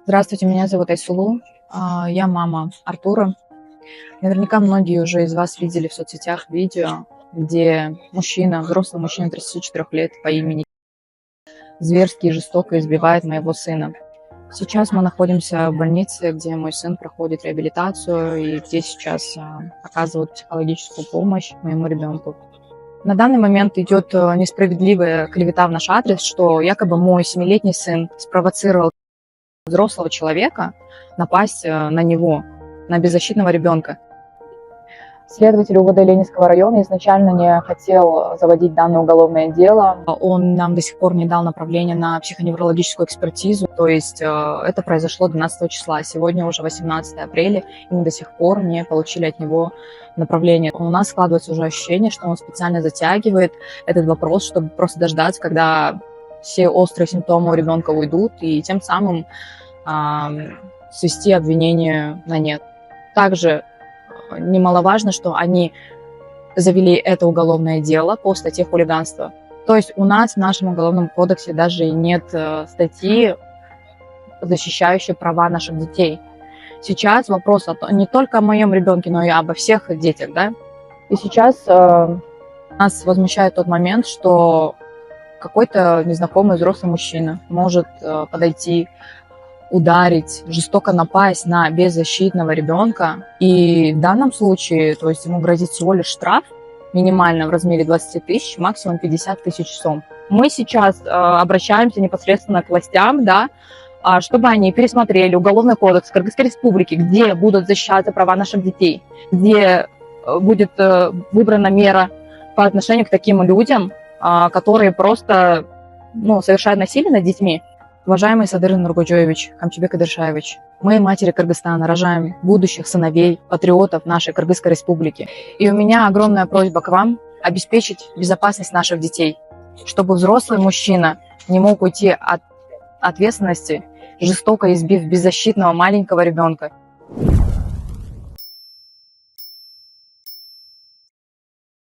Здравствуйте, меня зовут Айсулу. Я мама Артура. Наверняка многие уже из вас видели в соцсетях видео, где мужчина, взрослый мужчина 34 лет по имени зверски и жестоко избивает моего сына. Сейчас мы находимся в больнице, где мой сын проходит реабилитацию и где сейчас оказывают психологическую помощь моему ребенку. На данный момент идет несправедливая клевета в наш адрес, что якобы мой 7-летний сын спровоцировал взрослого человека напасть на него, на беззащитного ребенка. Следователь УВД Ленинского района изначально не хотел заводить данное уголовное дело. Он нам до сих пор не дал направление на психоневрологическую экспертизу. То есть это произошло 12 числа. Сегодня уже 18 апреля, и мы до сих пор не получили от него направление. У нас складывается уже ощущение, что он специально затягивает этот вопрос, чтобы просто дождаться, когда все острые симптомы у ребенка уйдут, и тем самым свести обвинение на нет. Также немаловажно, что они завели это уголовное дело по статье хулиганства. То есть у нас в нашем уголовном кодексе даже нет статьи, защищающей права наших детей. Сейчас вопрос не только о моем ребенке, но и обо всех детях, да? И сейчас нас возмущает тот момент, что какой-то незнакомый взрослый мужчина может подойти, ударить, жестоко напасть на беззащитного ребенка. И в данном случае, то есть ему грозит всего лишь штраф минимально в размере 20 тысяч, максимум 50 тысяч сом. Мы сейчас обращаемся непосредственно к властям, да, чтобы они пересмотрели Уголовный кодекс Кыргызской Республики, где будут защищаться права наших детей, где будет выбрана мера по отношению к таким людям, которые просто совершают насилие над детьми. Уважаемый Садырын Нургоджоевич, Камчыбек Адыршаевич, мы, матери Кыргызстана, рожаем будущих сыновей, патриотов нашей Кыргызской Республики. И у меня огромная просьба к вам обеспечить безопасность наших детей, чтобы взрослый мужчина не мог уйти от ответственности, жестоко избив беззащитного маленького ребенка.